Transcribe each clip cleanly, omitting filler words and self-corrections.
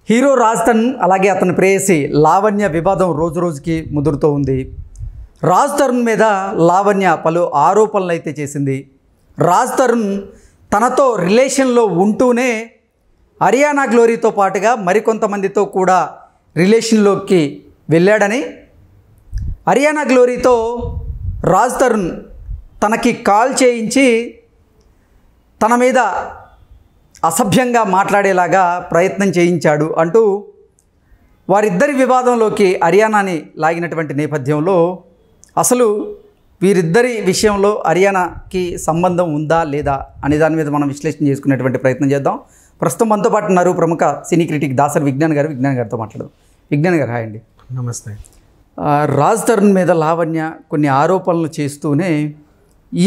Hero Raj Tarun అలాగే అతని ప్రేయసి లావణ్య వివాదం రోజు రోజుకి ముదురుతూ ఉంది. రాజ్ తరుణ్ మీద లావణ్య పలు ఆరోపణలు అయితే చేసింది. రాజ్ తరుణ్ తనతో రిలేషన్లో ఉంటూనే హరియానా గ్లోరీతో పాటుగా మరికొంతమందితో కూడా రిలేషన్లోకి వెళ్ళాడని, హరియానా గ్లోరీతో రాజ్ తరుణ్ తనకి కాల్ చేయించి తన మీద అసభ్యంగా మాట్లాడేలాగా ప్రయత్నం చేయించాడు అంటూ వారిద్దరి వివాదంలోకి హరియానాని లాగినటువంటి నేపథ్యంలో అసలు వీరిద్దరి విషయంలో హరియానాకి సంబంధం ఉందా లేదా అనే దాని మీద మనం విశ్లేషణ చేసుకునేటువంటి ప్రయత్నం చేద్దాం. ప్రస్తుతం మనతో పాటు ఉన్నారు ప్రముఖ సినీ క్రిటిక్ దాసరి విజ్ఞాన్ గారితో మాట్లాడదాం. విజ్ఞాన్ గారు, హాయ్ అండి. నమస్తే. రాజ్ తరుణ్ మీద లావణ్య కొన్ని ఆరోపణలు చేస్తూనే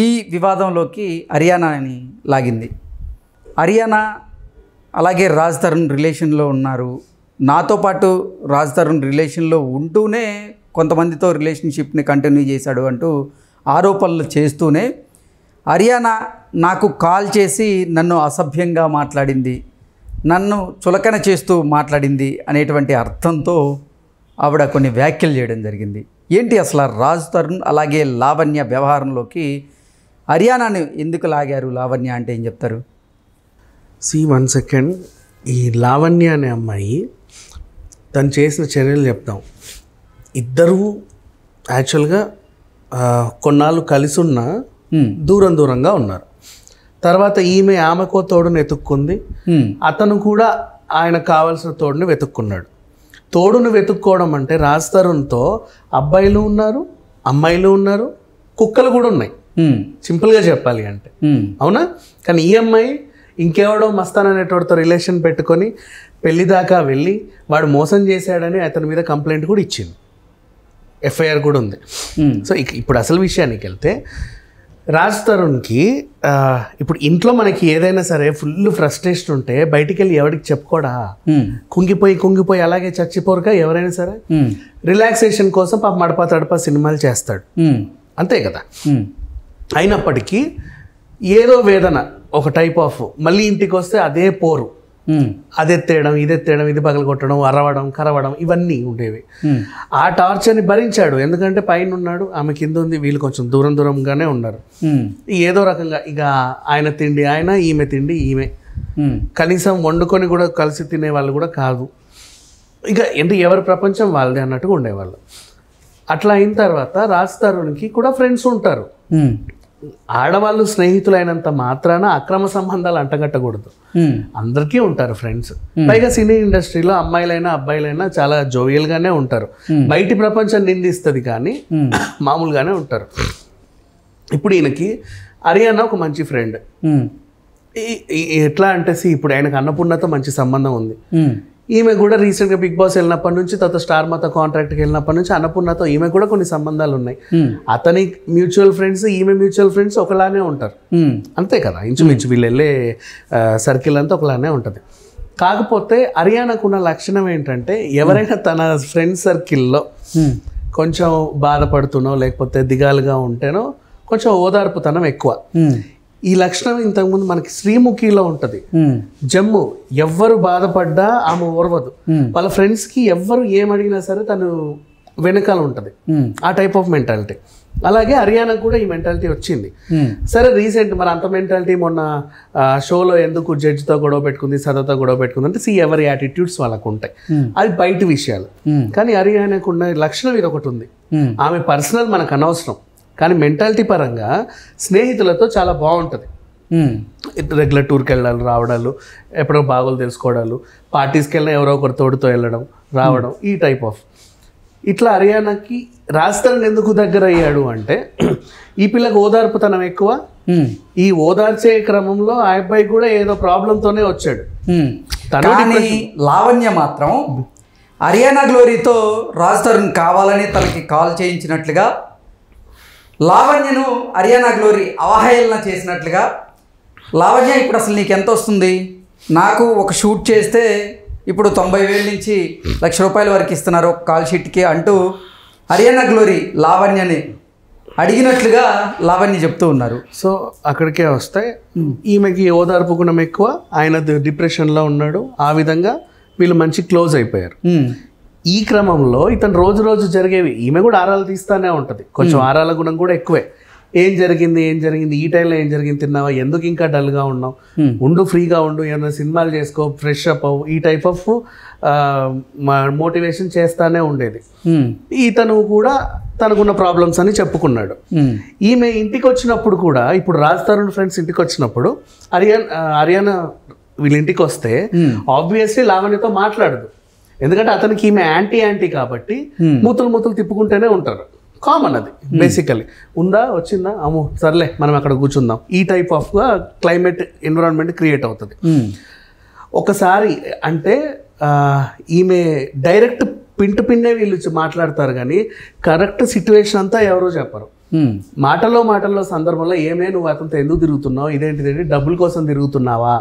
ఈ వివాదంలోకి హరియానాని లాగింది. హరియానా అలాగే రాజ్ తరుణ్ రిలేషన్లో ఉన్నారు, నాతో పాటు రాజ్ తరుణ్ రిలేషన్లో ఉంటూనే కొంతమందితో రిలేషన్షిప్ని కంటిన్యూ చేశాడు అంటూ ఆరోపణలు చేస్తూనే హరియానా నాకు కాల్ చేసి నన్ను అసభ్యంగా మాట్లాడింది, నన్ను చులకన చేస్తూ మాట్లాడింది అనేటువంటి అర్థంతో ఆవిడ కొన్ని వ్యాఖ్యలు చేయడం జరిగింది. ఏంటి అసలు రాజ్ తరుణ్ అలాగే లావణ్య వ్యవహారంలోకి హరియానాని ఎందుకు లాగారు? లావణ్య అంటే ఏం చెప్తారు? One second. ఈ లావణ్య అనే అమ్మాయి తను చేసిన చర్యలు చెప్తాం. ఇద్దరూ యాక్చువల్గా కొన్నాళ్ళు కలిసి ఉన్న దూరంగా ఉన్నారు. తర్వాత ఆమెకో తోడును వెతుక్కుంది, అతను కూడా ఆయనకు కావాల్సిన తోడుని వెతుక్కున్నాడు. తోడును వెతుక్కోవడం అంటే రాజ్ తరుణ్తో అబ్బాయిలు ఉన్నారు, అమ్మాయిలు ఉన్నారు, కుక్కలు కూడా ఉన్నాయి, సింపుల్గా చెప్పాలి అంటే. అవునా? కానీ ఈ అమ్మాయి ఇంకెవడో మస్తాన్ అనేటోడితో రిలేషన్ పెట్టుకొని పెళ్లి దాకా వెళ్ళి వాడు మోసం చేశాడని అతని మీద కంప్లైంట్ కూడా ఇచ్చింది, ఎఫ్ఐఆర్ కూడా ఉంది. సో ఇప్పుడు అసలు విషయానికి వెళ్తే రాజ్ తరుణ్కి ఇప్పుడు ఇంట్లో మనకి ఏదైనా సరే ఫుల్ ఫ్రస్ట్రేషన్ ఉంటే బయటికి వెళ్ళి ఎవరికి చెప్పుకోడా, కుంగిపోయి అలాగే చచ్చిపోరుగా ఎవరైనా సరే రిలాక్సేషన్ కోసం పాప మడపా తడపా సినిమాలు చేస్తాడు, అంతే కదా. అయినప్పటికీ ఏదో వేదన, ఒక టైప్ ఆఫ్, మళ్ళీ ఇంటికి వస్తే అదే పోరు, అదెత్తేయడం ఇదెత్తేయడం, ఇది పగలగొట్టడం, అరవడం కరవడం ఇవన్నీ ఉండేవి. ఆ టార్చర్ని భరించాడు, ఎందుకంటే పైన ఉన్నాడు, ఆమె కింద ఉంది, వీళ్ళు కొంచెం దూరంగానే ఉన్నారు. ఏదో రకంగా ఇక ఆయన తిండి ఆయన, ఈమె తిండి ఈమె, కనీసం వండుకొని కూడా కలిసి తినే వాళ్ళు కూడా కాదు. ఇక అంటే ఎవరి ప్రపంచం వాళ్ళదే అన్నట్టుగా ఉండేవాళ్ళు. అట్లా అయిన తర్వాత రాజ్ తరుణ్కి కూడా ఫ్రెండ్స్ ఉంటారు. ఆడవాళ్ళు స్నేహితులైనంత మాత్రాన అక్రమ సంబంధాలు అంటగట్టకూడదు, అందరికీ ఉంటారు ఫ్రెండ్స్. పైగా సినీ ఇండస్ట్రీలో అమ్మాయిలైనా అబ్బాయిలైనా చాలా జోవియల్గానే ఉంటారు, బయటి ప్రపంచం నిందిస్తుంది కానీ మామూలుగానే ఉంటారు. ఇప్పుడు ఈయనకి హరియానా ఒక మంచి ఫ్రెండ్. ఎట్లా అంటే ఇప్పుడు ఆయనకు అన్నపూర్ణతో మంచి సంబంధం ఉంది. ఈమె కూడా రీసెంట్గా బిగ్ బాస్ వెళ్ళినప్పటి నుంచి, తర్వాత స్టార్ మాతో కాంట్రాక్ట్కి వెళ్ళినప్పటి నుంచి అన్నపూర్ణతో ఈమె కూడా కొన్ని సంబంధాలు ఉన్నాయి. అతని మ్యూచువల్ ఫ్రెండ్స్, ఈమె మ్యూచువల్ ఫ్రెండ్స్ ఒకలానే ఉంటారు, అంతే కదా. ఇంచుమించు వీళ్ళు వెళ్ళే సర్కిల్ అంతా ఒకలానే ఉంటుంది. కాకపోతే హరియానాకు ఉన్న లక్షణం ఏంటంటే ఎవరైనా తన ఫ్రెండ్ సర్కిల్లో కొంచెం బాధపడుతున్నో లేకపోతే దిగాలుగా ఉంటేనో కొంచెం ఓదార్పుతనం ఎక్కువ. ఈ లక్షణం ఇంతకుముందు మనకి శ్రీముఖిలో ఉంటుంది. జమ్ము ఎవ్వరు బాధపడ్డా ఆమె ఓర్వదు, వాళ్ళ ఫ్రెండ్స్కి ఎవ్వరు ఏమడిగినా సరే తను వెనకాల ఉంటుంది, ఆ టైప్ ఆఫ్ మెంటాలిటీ. అలాగే హరియానాకు కూడా ఈ మెంటాలిటీ వచ్చింది. సరే రీసెంట్ మరి అంత మెంటాలిటీ మొన్న షోలో ఎందుకు జడ్జితో గొడవ పెట్టుకుంది, సదతో గొడవ పెట్టుకుంది అంటే ఎవరి యాటిట్యూడ్స్ వాళ్ళకు ఉంటాయి, అది బయట విషయాలు. కానీ హరియానాకు ఉన్న లక్షణం ఇది ఒకటి ఉంది. ఆమె పర్సనల్ మనకు అనవసరం, కానీ మెంటాలిటీ పరంగా స్నేహితులతో చాలా బాగుంటుంది. రెగ్యులర్ టూర్కి వెళ్ళాలి రావడాలు, ఎప్పుడో బాగోలు తెలుసుకోవడాలు, పార్టీస్కి వెళ్ళినా ఎవరో ఒకరి తోడుతో వెళ్ళడం రావడం, ఈ టైప్ ఆఫ్. ఇట్లా హరియానాకి రాజ్ తరుణ్ ఎందుకు దగ్గర అయ్యాడు అంటే ఈ పిల్లకి ఓదార్పుతనం ఎక్కువ. ఈ ఓదార్చే క్రమంలో ఆ అబ్బాయి కూడా ఏదో ప్రాబ్లంతోనే వచ్చాడు. కానీ లావణ్య మాత్రం హరియానా గ్లోరీతో రాజ్ తరుణ్ కావాలని తనకి కాల్ చేయించినట్లుగా, లావణ్యను హరియానా గ్లోరీ అవహేళన చేసినట్లుగా, లావణ్య ఇప్పుడు అసలు నీకు ఎంత వస్తుంది, నాకు ఒక షూట్ చేస్తే ఇప్పుడు 90,000 నుంచి ₹1,00,000 వరకు ఇస్తున్నారు ఒక కాల్ షీట్కి అంటూ హరియానా గ్లోరీ లావణ్యని అడిగినట్లుగా లావణ్య చెప్తూ ఉన్నారు. సో అక్కడికే వస్తే ఈమెకి ఓదార్పు గుణం ఎక్కువ, ఆయన డిప్రెషన్లో ఉన్నాడు, ఆ విధంగా వీళ్ళు మంచి క్లోజ్ అయిపోయారు. ఈ క్రమంలో ఇతను రోజు రోజు జరిగేవి, ఈమె కూడా ఆరాలు తీస్తానే ఉంటుంది, కొంచెం ఆరాల గుణం కూడా ఎక్కువే. ఏం జరిగింది ఈ టైంలో ఏం జరిగింది, తిన్నావా, ఎందుకు ఇంకా డల్గా ఉన్నావు, ఉండు ఫ్రీగా ఉండు, ఏమైనా సినిమాలు చేసుకో, ఫ్రెష్ అప్ అవ్వు, ఈ టైప్ ఆఫ్ మోటివేషన్ చేస్తానే ఉండేది. ఇతను కూడా తనకున్న ప్రాబ్లమ్స్ అని చెప్పుకున్నాడు. ఈమె ఇంటికి వచ్చినప్పుడు కూడా, ఇప్పుడు రాజ్ తరుణ్ ఫ్రెండ్స్ ఇంటికి వచ్చినప్పుడు హరియానా వీళ్ళ ఇంటికి వస్తే ఆబ్వియస్లీ లావణ్యతో మాట్లాడదు, ఎందుకంటే అతనికి ఈమె యాంటీ కాబట్టి మూతులు తిప్పుకుంటూనే ఉంటారు. కామన్ అది బేసికలీ. ఉందా వచ్చిందా, అమ్మో సర్లే మనం అక్కడ కూర్చుందాం, ఈ టైప్ ఆఫ్గా క్లైమేట్ ఎన్విరాన్మెంట్ క్రియేట్ అవుతుంది. ఒకసారి అంటే ఈమె డైరెక్ట్ పిండే వీళ్ళు మాట్లాడతారు, కానీ కరెక్ట్ సిచ్యువేషన్ అంతా ఎవరో చెప్పరు. మాటల్లో సందర్భంలో ఏమే నువ్వు అతనితో ఎందుకు తిరుగుతున్నావు, ఇదేంటిదేంటి డబ్బుల కోసం తిరుగుతున్నావా,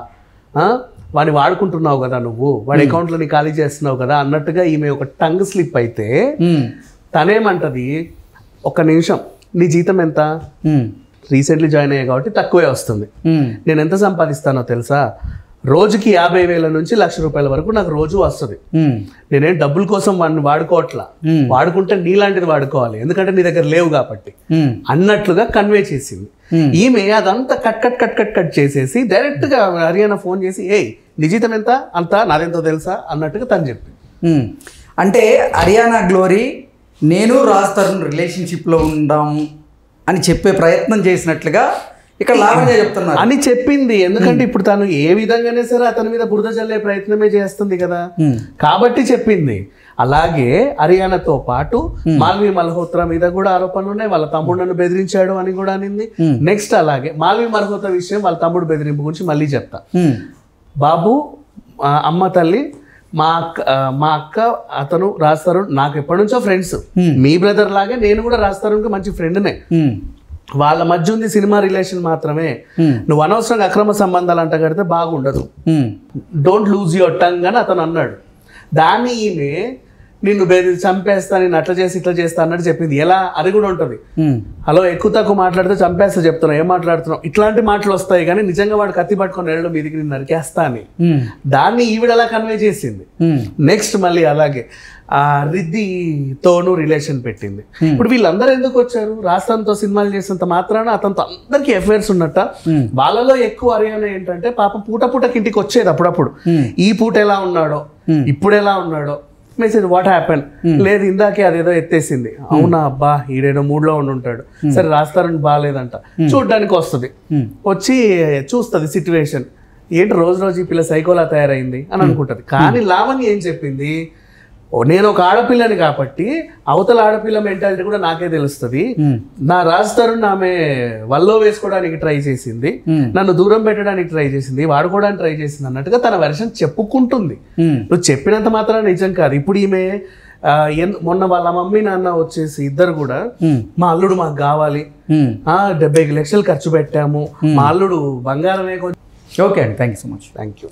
వాడిని వాడుకుంటున్నావు కదా నువ్వు, వాడి అకౌంట్లో నీ ఖాళీ చేస్తున్నావు కదా అన్నట్టుగా ఈమె ఒక టంగ్ స్లిప్ అయితే తనేమంటది, ఒక్క నిమిషం నీ జీతం ఎంత, రీసెంట్లీ జాయిన్ అయ్యా కాబట్టి తక్కువే వస్తుంది, నేను ఎంత సంపాదిస్తానో తెలుసా, రోజుకి 50,000 నుంచి 1,00,000 రూపాయల వరకు నాకు రోజు వస్తుంది, నేనేం డబ్బుల కోసం వాడిని వాడుకోవట్లా, వాడుకుంటే నీలాంటిది వాడుకోవాలి ఎందుకంటే నీ దగ్గర లేవు కాబట్టి అన్నట్లుగా కన్వే చేసింది. ఈమె అదంతా కట్ చేసేసి డైరెక్ట్ గా హరియానా ఫోన్ చేసి నీ జీతం ఎంత, అంత నాదెంతో తెలుసా అన్నట్టుగా తను చెప్పింది. అంటే హరియానా గ్లోరీ నేను రాజ్ తరుణ్ రిలేషన్షిప్లో ఉండాము అని చెప్పే ప్రయత్నం చేసినట్లుగా ఇక్కడ లావణ్య చెప్తున్నారు అని చెప్పింది. ఎందుకంటే ఇప్పుడు తను ఏ విధంగానే సరే అతని మీద బురద చల్లే ప్రయత్నమే చేస్తుంది కదా, కాబట్టి చెప్పింది. అలాగే హరియానాతో పాటు మాల్వి మల్హోత్రా మీద కూడా ఆరోపణలు ఉన్నాయి, వాళ్ళ తమ్ముడు నన్ను బెదిరించాడు అని కూడా అనింది. నెక్స్ట్ అలాగే మాల్వి మల్హోత్రా విషయం, వాళ్ళ తమ్ముడు బెదిరింపు గురించి మళ్ళీ చెప్తా. బాబు, అమ్మ తల్లి, మా అక్క అతను రాజ్ తరుణ్ నాకు ఎప్పటి నుంచో ఫ్రెండ్స్, మీ బ్రదర్ లాగే నేను కూడా రాజ్ తరుణ్కి మంచి ఫ్రెండ్నే, వాళ్ళ మధ్య ఉంది సినిమా రిలేషన్ మాత్రమే, నువ్వు అనవసరంగా అక్రమ సంబంధాలు అంట కడితే బాగుండదు, డోంట్ లూజ్ యువర్ టంగ్ అని అతను అన్నాడు. దాన్ని ఈమె నిన్ను చంపేస్తా, నేను అట్లా చేసి ఇట్లా చేస్తా అన్నట్టు చెప్పింది. ఎలా అది కూడా ఉంటుంది, హలో ఎక్కువ తక్కువ మాట్లాడితే చంపేస్తా చెప్తున్నావు, ఏం మాట్లాడుతున్నావు, ఇట్లాంటి మాటలు వస్తాయి, కానీ నిజంగా వాడు కత్తి పట్టుకొని వెళ్ళడం మీదికి నేను నరికేస్తా అని దాన్ని ఈవిడ అలా కన్వే చేసింది. నెక్స్ట్ మళ్ళీ అలాగే రిద్దితోనూ రిలేషన్ పెట్టింది. ఇప్పుడు వీళ్ళందరూ ఎందుకు వచ్చారు, రాజస్థాన్తో సినిమాలు చేసినంత మాత్రాన అతనితో అందరికీ అఫైర్స్ ఉన్నట్ట. వాళ్ళలో ఎక్కువ హరియానా ఏంటంటే పాపం పూటకి ఇంటికి వచ్చేది అప్పుడప్పుడు, ఈ పూట ఎలా ఉన్నాడో ఇప్పుడు ఎలా ఉన్నాడో మెసేజ్, వాట్ హ్యాపెన్, లేదు ఇందాకే అదేదో ఎత్తేసింది, అవునా అబ్బా ఈడేదో మూడ్లో ఉండుంటాడు, సరే రాజ్ తరుణ్ బాగాలేదంట, చూడ్డానికి వస్తుంది, వచ్చి చూస్తుంది సిచ్యువేషన్, ఏంటి రోజు ఈ పిల్ల సైకోలా తయారైంది అని అనుకుంటది. కానీ లావణ్య ఏం చెప్పింది, నేను ఒక ఆడపిల్లని కాబట్టి అవతల ఆడపిల్ల మెంటాలిటీ కూడా నాకే తెలుస్తుంది, నా రాజ్ తరుణ్ ఆమె వల్లో వేసుకోవడానికి ట్రై చేసింది, నన్ను దూరం పెట్టడానికి ట్రై చేసింది, వాడుకోవడానికి ట్రై చేసింది అన్నట్టుగా తన వెర్షన్ చెప్పుకుంటుంది. నువ్వు చెప్పినంత మాత్రం నిజం కాదు. ఇప్పుడు ఈమె మొన్న వాళ్ళ మమ్మీ నాన్న వచ్చేసి ఇద్దరు కూడా మా అల్లుడు మాకు కావాలి, 70 లక్షలు ఖర్చు పెట్టాము, మా అల్లుడు బంగారమే. ఓకే అండి, thank you so much. Thank you.